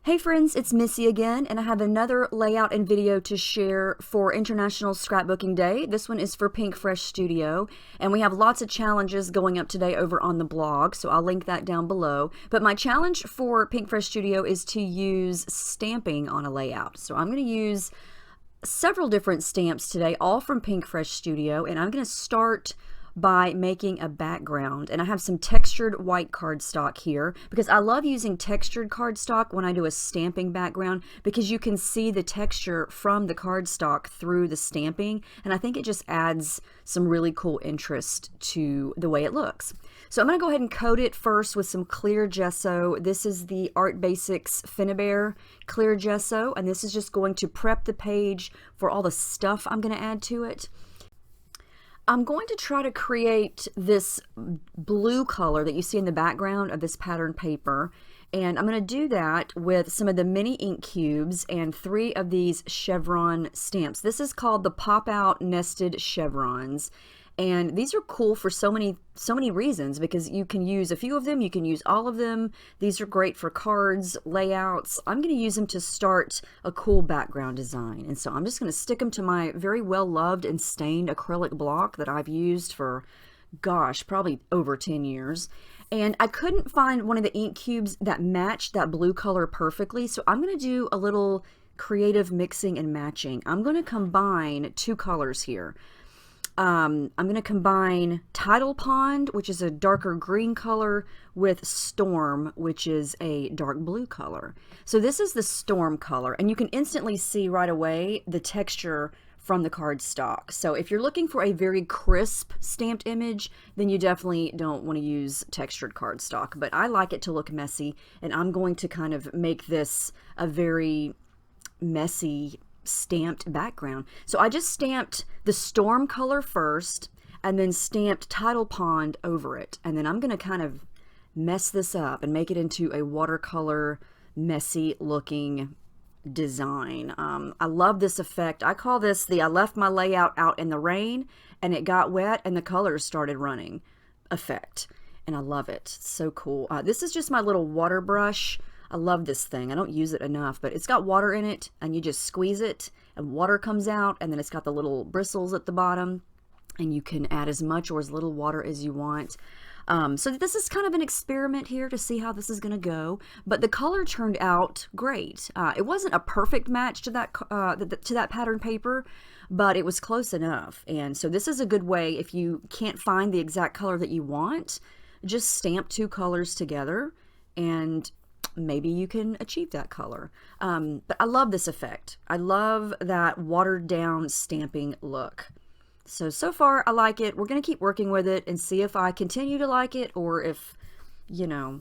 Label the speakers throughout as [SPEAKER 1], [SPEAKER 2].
[SPEAKER 1] Hey friends, it's Missy again, and I have another layout and video to share for International Scrapbooking Day. This one is for Pinkfresh Studio, and we have lots of challenges going up today over on the blog, so I'll link that down below. But my challenge for Pinkfresh Studio is to use stamping on a layout. So I'm going to use several different stamps today, all from Pinkfresh Studio, and I'm going to start by making a background. And I have some textured white cardstock here because I love using textured cardstock when I do a stamping background because you can see the texture from the cardstock through the stamping, and I think it just adds some really cool interest to the way it looks. So I'm going to go ahead and coat it first with some clear gesso. This is the Art Basics Finnabair clear gesso, and this is just going to prep the page for all the stuff I'm going to add to it. I'm going to try to create this blue color that you see in the background of this pattern paper, and I'm going to do that with some of the mini ink cubes and 3 of these chevron stamps. This is called the pop-out nested chevrons, and these are cool for so many reasons because you can use a few of them, you can use all of them. These are great for cards, layouts. I'm going to use them to start a cool background design, and so I'm just going to stick them to my very well loved and stained acrylic block that I've used for, gosh, probably over 10 years. And I couldn't find one of the ink cubes that matched that blue color perfectly, so I'm going to do a little creative mixing and matching. I'm going to combine 2 colors here. I'm going to combine Tidal Pond, which is a darker green color, with Storm, which is a dark blue color. So this is the Storm color, and you can instantly see right away the texture from the cardstock. So if you're looking for a very crisp stamped image, then you definitely don't want to use textured cardstock. But I like it to look messy, and I'm going to kind of make this a very messy stamped background. So I just stamped the Storm color first and then stamped Tidal Pond over it, and then I'm going to kind of mess this up and make it into a watercolor messy looking design. I love this effect. I call this the I left my layout out in the rain and it got wet and the colors started running effect, and I love it. It's so cool. This is just my little water brush. I love this thing. I don't use it enough, but it's got water in it, and you just squeeze it, and water comes out, and then it's got the little bristles at the bottom, and you can add as much or as little water as you want. So this is kind of an experiment here to see how this is going to go, but the color turned out great. It wasn't a perfect match to that pattern paper, but it was close enough. And so this is a good way, if you can't find the exact color that you want, just stamp 2 colors together, and maybe you can achieve that color. But I love this effect. I love that watered down stamping look. So far I like it. We're going to keep working with it and see if I continue to like it or if, you know,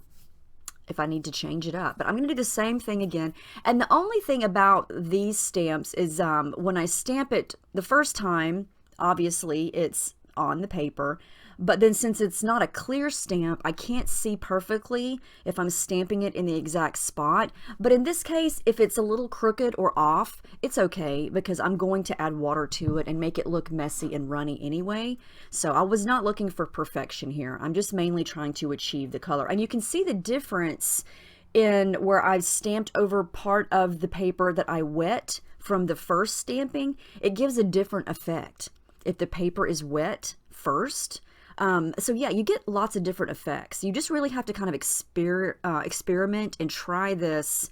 [SPEAKER 1] if I need to change it up. But I'm going to do the same thing again. And the only thing about these stamps is when I stamp it the first time, obviously it's on the paper, but then since it's not a clear stamp, I can't see perfectly if I'm stamping it in the exact spot. But in this case, if it's a little crooked or off, it's okay because I'm going to add water to it and make it look messy and runny anyway. So I was not looking for perfection here. I'm just mainly trying to achieve the color. And you can see the difference in where I've stamped over part of the paper that I wet from the first stamping. It gives a different effect if the paper is wet first. So yeah, you get lots of different effects. You just really have to kind of experiment and try this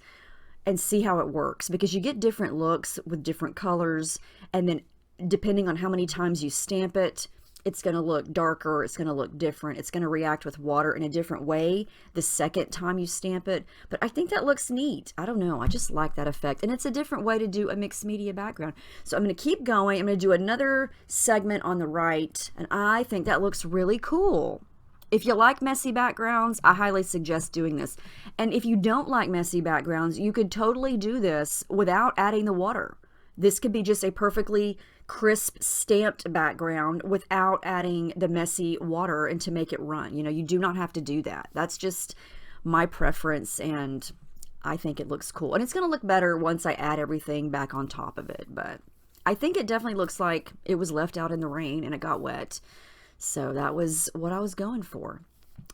[SPEAKER 1] and see how it works, because you get different looks with different colors, and then depending on how many times you stamp it, it's going to look darker, it's going to look different, it's going to react with water in a different way the second time you stamp it. But I think that looks neat. I don't know, I just like that effect, and it's a different way to do a mixed media background. So I'm going to keep going. I'm going to do another segment on the right, and I think that looks really cool. If you like messy backgrounds, I highly suggest doing this. And if you don't like messy backgrounds, you could totally do this without adding the water. This could be just a perfectly crisp stamped background without adding the messy water and to make it run. You know, you do not have to do that. That's just my preference, and I think it looks cool. And it's going to look better once I add everything back on top of it, but I think it definitely looks like it was left out in the rain and it got wet. So that was what I was going for.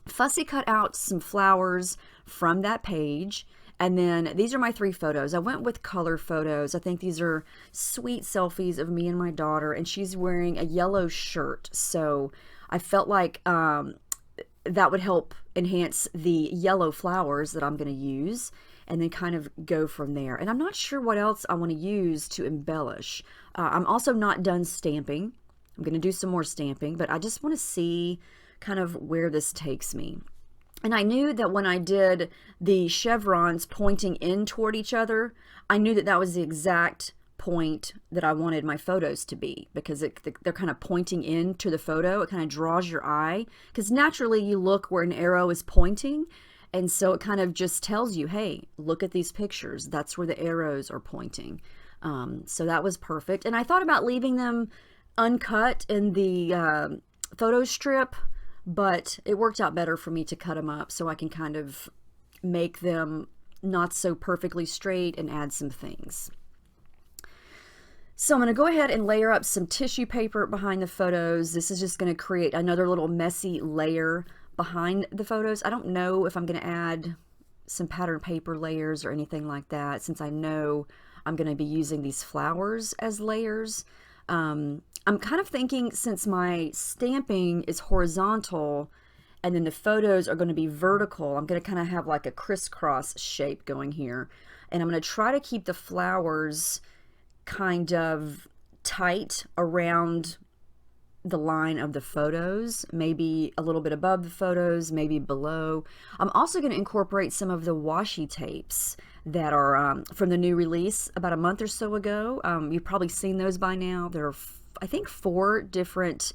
[SPEAKER 1] Fussy cut out some flowers from that page, And then these are my 3 photos. I went with color photos. I think these are sweet selfies of me and my daughter, and she's wearing a yellow shirt. So I felt like that would help enhance the yellow flowers that I'm going to use, and then kind of go from there. And I'm not sure what else I want to use to embellish. I'm also not done stamping. I'm going to do some more stamping, but I just want to see kind of where this takes me. And I knew that when I did the chevrons pointing in toward each other, I knew that that was the exact point that I wanted my photos to be, because they're kind of pointing into the photo. It kind of draws your eye, because naturally you look where an arrow is pointing, and so it kind of just tells you, hey, look at these pictures. That's where the arrows are pointing. So that was perfect. And I thought about leaving them uncut in the photo strip, but it worked out better for me to cut them up so I can kind of make them not so perfectly straight and add some things. So I'm going to go ahead and layer up some tissue paper behind the photos. This is just going to create another little messy layer behind the photos. I don't know if I'm going to add some pattern paper layers or anything like that, since I know I'm going to be using these flowers as layers. I'm kind of thinking, since my stamping is horizontal and then the photos are going to be vertical, I'm going to kind of have like a crisscross shape going here. And I'm going to try to keep the flowers kind of tight around the line of the photos, maybe a little bit above the photos, maybe below. I'm also going to incorporate some of the washi tapes that are from the new release about a month or so ago. You've probably seen those by now. There are, I think, 4 different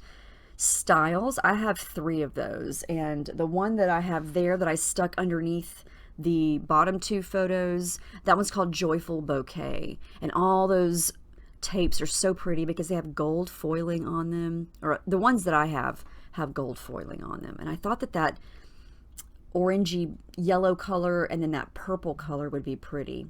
[SPEAKER 1] styles. I have 3 of those, and the one that I have there that I stuck underneath the bottom 2 photos, that one's called Joyful Bouquet, and all those tapes are so pretty because they have gold foiling on them, or the ones that I have gold foiling on them. And I thought that that orangey yellow color and then that purple color would be pretty.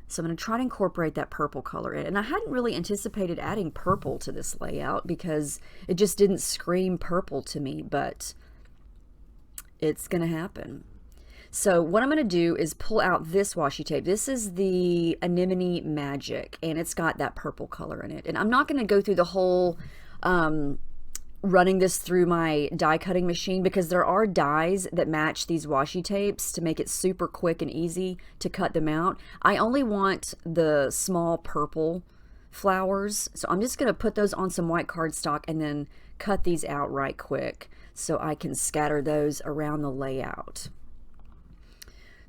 [SPEAKER 1] So I'm going to try to incorporate that purple color in. And I hadn't really anticipated adding purple to this layout because it just didn't scream purple to me, but it's going to happen. So what I'm going to do is pull out this washi tape. This is the Anemone Magic, and it's got that purple color in it. And I'm not going to go through the whole running this through my die cutting machine, because there are dies that match these washi tapes to make it super quick and easy to cut them out. I only want the small purple flowers, so I'm just going to put those on some white cardstock and then cut these out right quick so I can scatter those around the layout.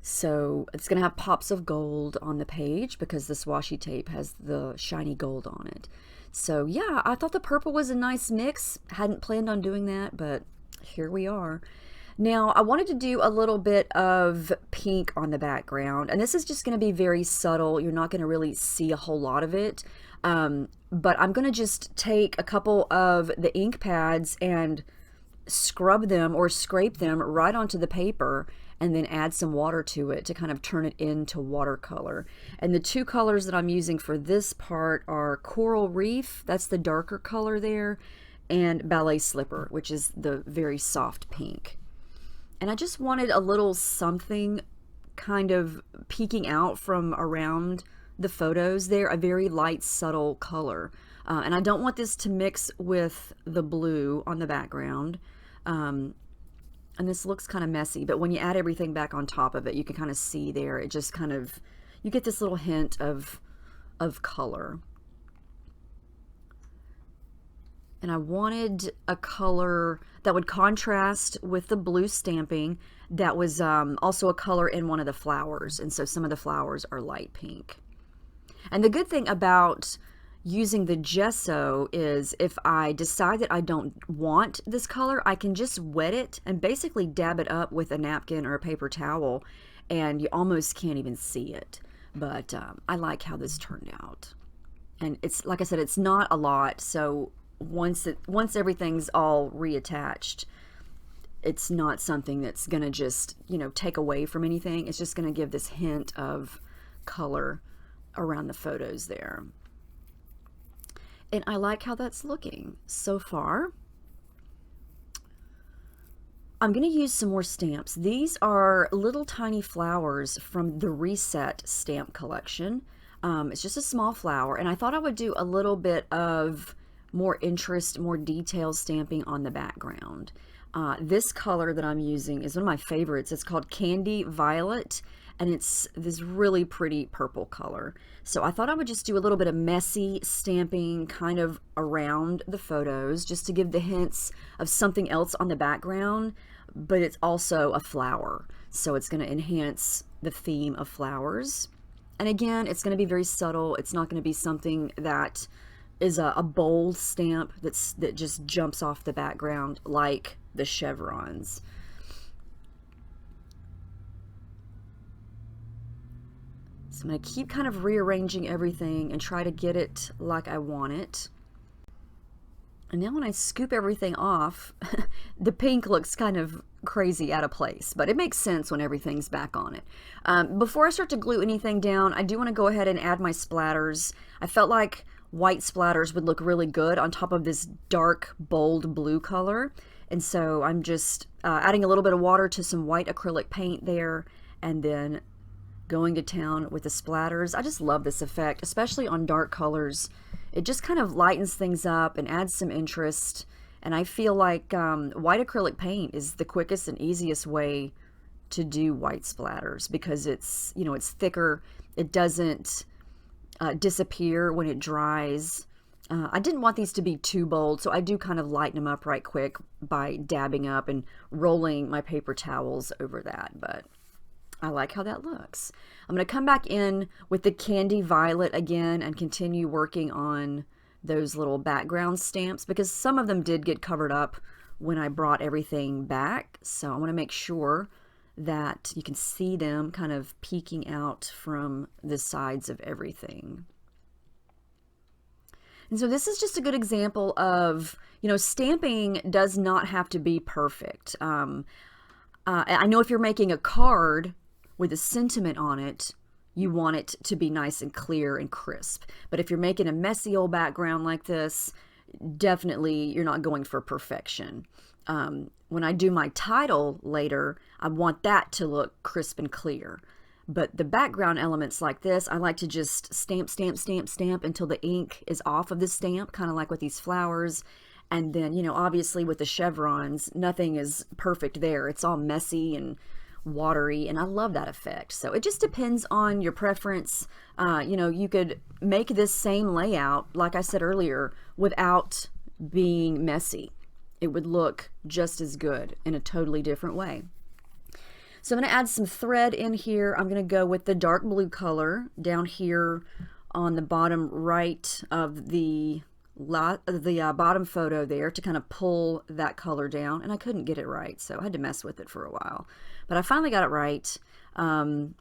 [SPEAKER 1] So it's going to have pops of gold on the page because this washi tape has the shiny gold on it. So yeah, I thought the purple was a nice mix. Hadn't planned on doing that, but here we are. Now I wanted to do a little bit of pink on the background, and this is just going to be very subtle. You're not going to really see a whole lot of it, but I'm going to just take a couple of the ink pads and scrub them or scrape them right onto the paper, and then add some water to it to kind of turn it into watercolor. And the 2 colors that I'm using for this part are Coral Reef, that's the darker color there, and Ballet Slipper, which is the very soft pink. And I just wanted a little something kind of peeking out from around the photos there, a very light, subtle color. And I don't want this to mix with the blue on the background. And this looks kind of messy, but when you add everything back on top of it, you can kind of see there, it just kind of, you get this little hint of color. And I wanted a color that would contrast with the blue stamping that was also a color in one of the flowers, and so some of the flowers are light pink. And the good thing about using the gesso is if I decide that I don't want this color, I can just wet it and basically dab it up with a napkin or a paper towel, and you almost can't even see it. But I like how this turned out. And it's, like I said, it's not a lot, so once everything's all reattached, it's not something that's going to just, you know, take away from anything. It's just going to give this hint of color around the photos there. And I like how that's looking so far. I'm going to use some more stamps. These are little tiny flowers from the Reset stamp collection. It's just a small flower, and I thought I would do a little bit of more interest, more detailed stamping on the background. This color that I'm using is one of my favorites. It's called Candy Violet, and it's this really pretty purple color. So I thought I would just do a little bit of messy stamping kind of around the photos just to give the hints of something else on the background, but it's also a flower. So it's going to enhance the theme of flowers. And again, it's going to be very subtle. It's not going to be something that is a bold stamp that just jumps off the background like the chevrons. So I'm going to keep kind of rearranging everything and try to get it like I want it. And now when I scoop everything off, the pink looks kind of crazy out of place, but it makes sense when everything's back on it. Before I start to glue anything down, I do want to go ahead and add my splatters. I felt like white splatters would look really good on top of this dark, bold blue color. And so I'm just adding a little bit of water to some white acrylic paint there, and then going to town with the splatters. I just love this effect, especially on dark colors. It just kind of lightens things up and adds some interest. And I feel like white acrylic paint is the quickest and easiest way to do white splatters because it's, you know, it's thicker. It doesn't disappear when it dries. I didn't want these to be too bold, so I do kind of lighten them up right quick by dabbing up and rolling my paper towels over that, but I like how that looks. I'm going to come back in with the Candy Violet again and continue working on those little background stamps because some of them did get covered up when I brought everything back. So I want to make sure that you can see them kind of peeking out from the sides of everything. And so this is just a good example of, you know, stamping does not have to be perfect. I know if you're making a card with a sentiment on it, you want it to be nice and clear and crisp. But if you're making a messy old background like this, definitely you're not going for perfection. When I do my title later, I want that to look crisp and clear. But the background elements like this, I like to just stamp, stamp, stamp, stamp until the ink is off of the stamp, kind of like with these flowers. And then, you know, obviously with the chevrons, nothing is perfect there. It's all messy and watery, and I love that effect. So it just depends on your preference. You know, you could make this same layout, like I said earlier, without being messy. It would look just as good in a totally different way. So I'm going to add some thread in here. I'm going to go with the dark blue color down here on the bottom right of the bottom photo there to kind of pull that color down, and I couldn't get it right, so I had to mess with it for a while, but I finally got it right. And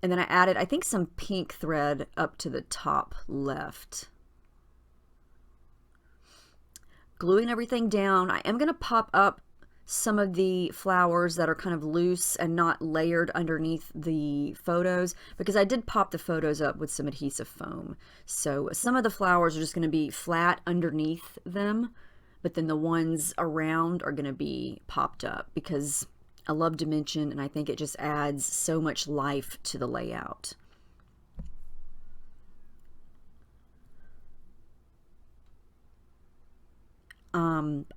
[SPEAKER 1] then I added, I think, some pink thread up to the top left. Gluing everything down, I am going to pop up some of the flowers that are kind of loose and not layered underneath the photos because I did pop the photos up with some adhesive foam. So some of the flowers are just going to be flat underneath them, but then the ones around are going to be popped up because I love dimension and I think it just adds so much life to the layout.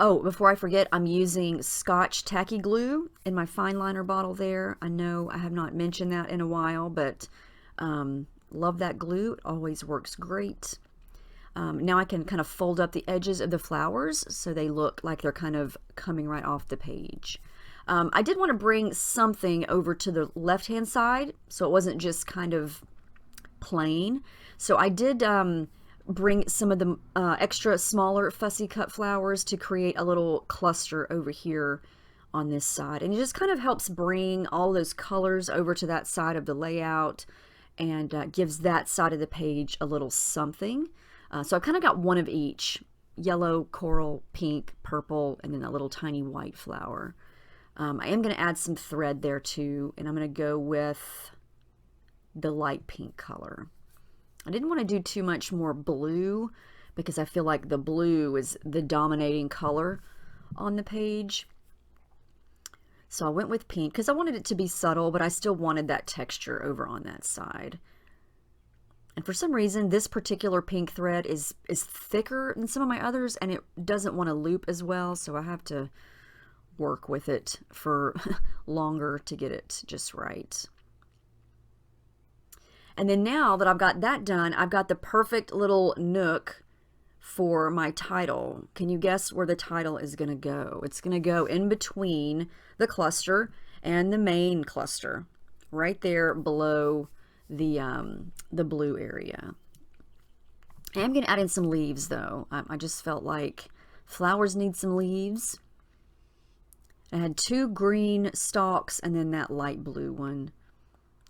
[SPEAKER 1] Oh, before I forget, I'm using Scotch tacky glue in my fine liner bottle there. I know I have not mentioned that in a while, but love that glue. It always works great. Now I can kind of fold up the edges of the flowers so they look like they're kind of coming right off the page. I did want to bring something over to the left-hand side so it wasn't just kind of plain. So I did bring some of the extra smaller fussy cut flowers to create a little cluster over here on this side, and it just kind of helps bring all those colors over to that side of the layout and gives that side of the page a little something. So I kind of got one of each: yellow, coral, pink, purple, and then a little tiny white flower. I am going to add some thread there too, and I'm going to go with the light pink color. I didn't want to do too much more blue because I feel like the blue is the dominating color on the page. So I went with pink because I wanted it to be subtle, but I still wanted that texture over on that side. And for some reason, this particular pink thread is thicker than some of my others, and it doesn't want to loop as well, so I have to work with it for longer to get it just right. And then now that I've got that done, I've got the perfect little nook for my title. Can you guess where the title is going to go? It's going to go in between the cluster and the main cluster, right there below the blue area. I am going to add in some leaves though. I just felt like flowers need some leaves. I had 2 green stalks and then that light blue one.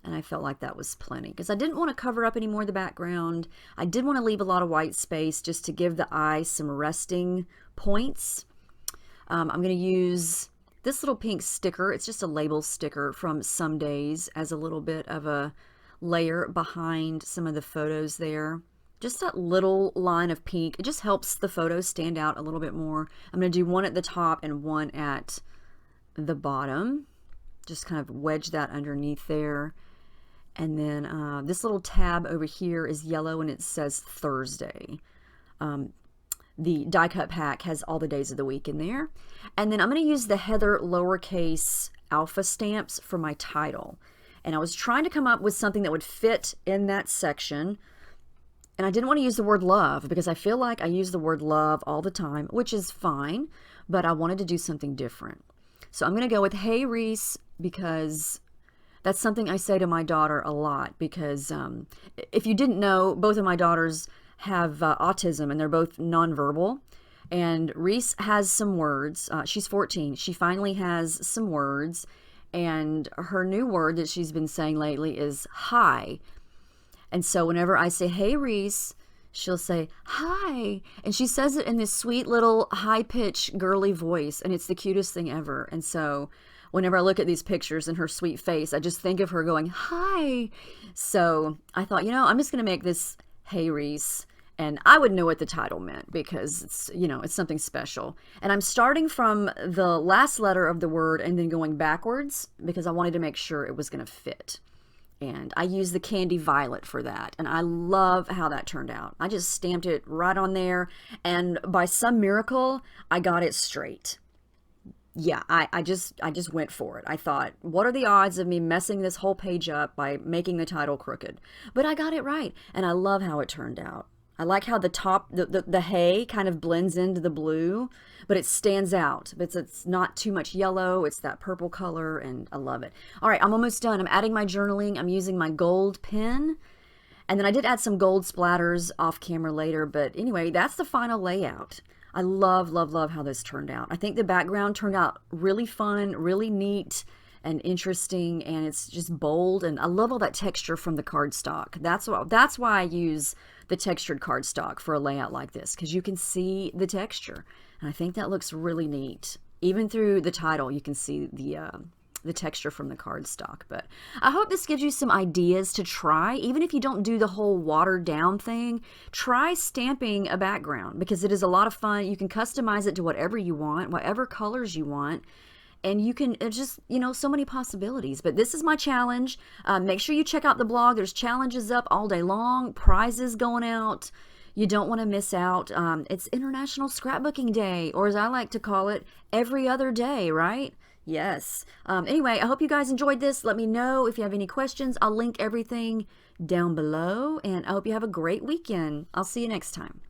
[SPEAKER 1] And I felt like that was plenty because I didn't want to cover up any more of the background. I did want to leave a lot of white space just to give the eye some resting points. I'm going to use this little pink sticker. It's just a label sticker from Some Days as a little bit of a layer behind some of the photos there. Just that little line of pink. It just helps the photos stand out a little bit more. I'm going to do one at the top and one at the bottom. Just kind of wedge that underneath there. And then this little tab over here is yellow and it says Thursday. The die cut pack has all the days of the week in there. And then I'm going to use the Heather lowercase alpha stamps for my title. And I was trying to come up with something that would fit in that section. And I didn't want to use the word love because I feel like I use the word love all the time, which is fine, but I wanted to do something different. So I'm going to go with Hey Reese because that's something I say to my daughter a lot because if you didn't know, both of my daughters have autism and they're both nonverbal. And Reese has some words. She's 14. She finally has some words. And her new word that she's been saying lately is hi. And so whenever I say, hey, Reese, she'll say, hi. And she says it in this sweet little high-pitched girly voice. And it's the cutest thing ever. And so whenever I look at these pictures and her sweet face, I just think of her going, hi. So I thought, you know, I'm just going to make this Hey Reese. And I would know what the title meant because it's, you know, it's something special. And I'm starting from the last letter of the word and then going backwards because I wanted to make sure it was going to fit. And I used the Candy Violet for that. And I love how that turned out. I just stamped it right on there. And by some miracle, I got it straight. Yeah, I just went for it. I thought, what are the odds of me messing this whole page up by making the title crooked? But I got it right. And I love how it turned out. I like how the top, the hay kind of blends into the blue, but it stands out. It's not too much yellow. It's that purple color, and I love it. All right, I'm almost done. I'm adding my journaling. I'm using my gold pen, and then I did add some gold splatters off camera later, but anyway, that's the final layout. I love, love, love how this turned out. I think the background turned out really fun, really neat, and interesting, and it's just bold, and I love all that texture from the cardstock. That's why I use the textured cardstock for a layout like this, because you can see the texture, and I think that looks really neat. Even through the title, you can see the texture from the cardstock. But I hope this gives you some ideas to try. Even if you don't do the whole watered down thing, try stamping a background because it is a lot of fun. You can customize it to whatever you want, whatever colors you want. And you can, it's just, you know, so many possibilities. But this is my challenge. Make sure you check out the blog. There's challenges up all day long, prizes going out. You don't want to miss out. It's International Scrapbooking Day, or as I like to call it, every other day, right? Yes. Anyway, I hope you guys enjoyed this. Let me know if you have any questions. I'll link everything down below, and I hope you have a great weekend. I'll see you next time.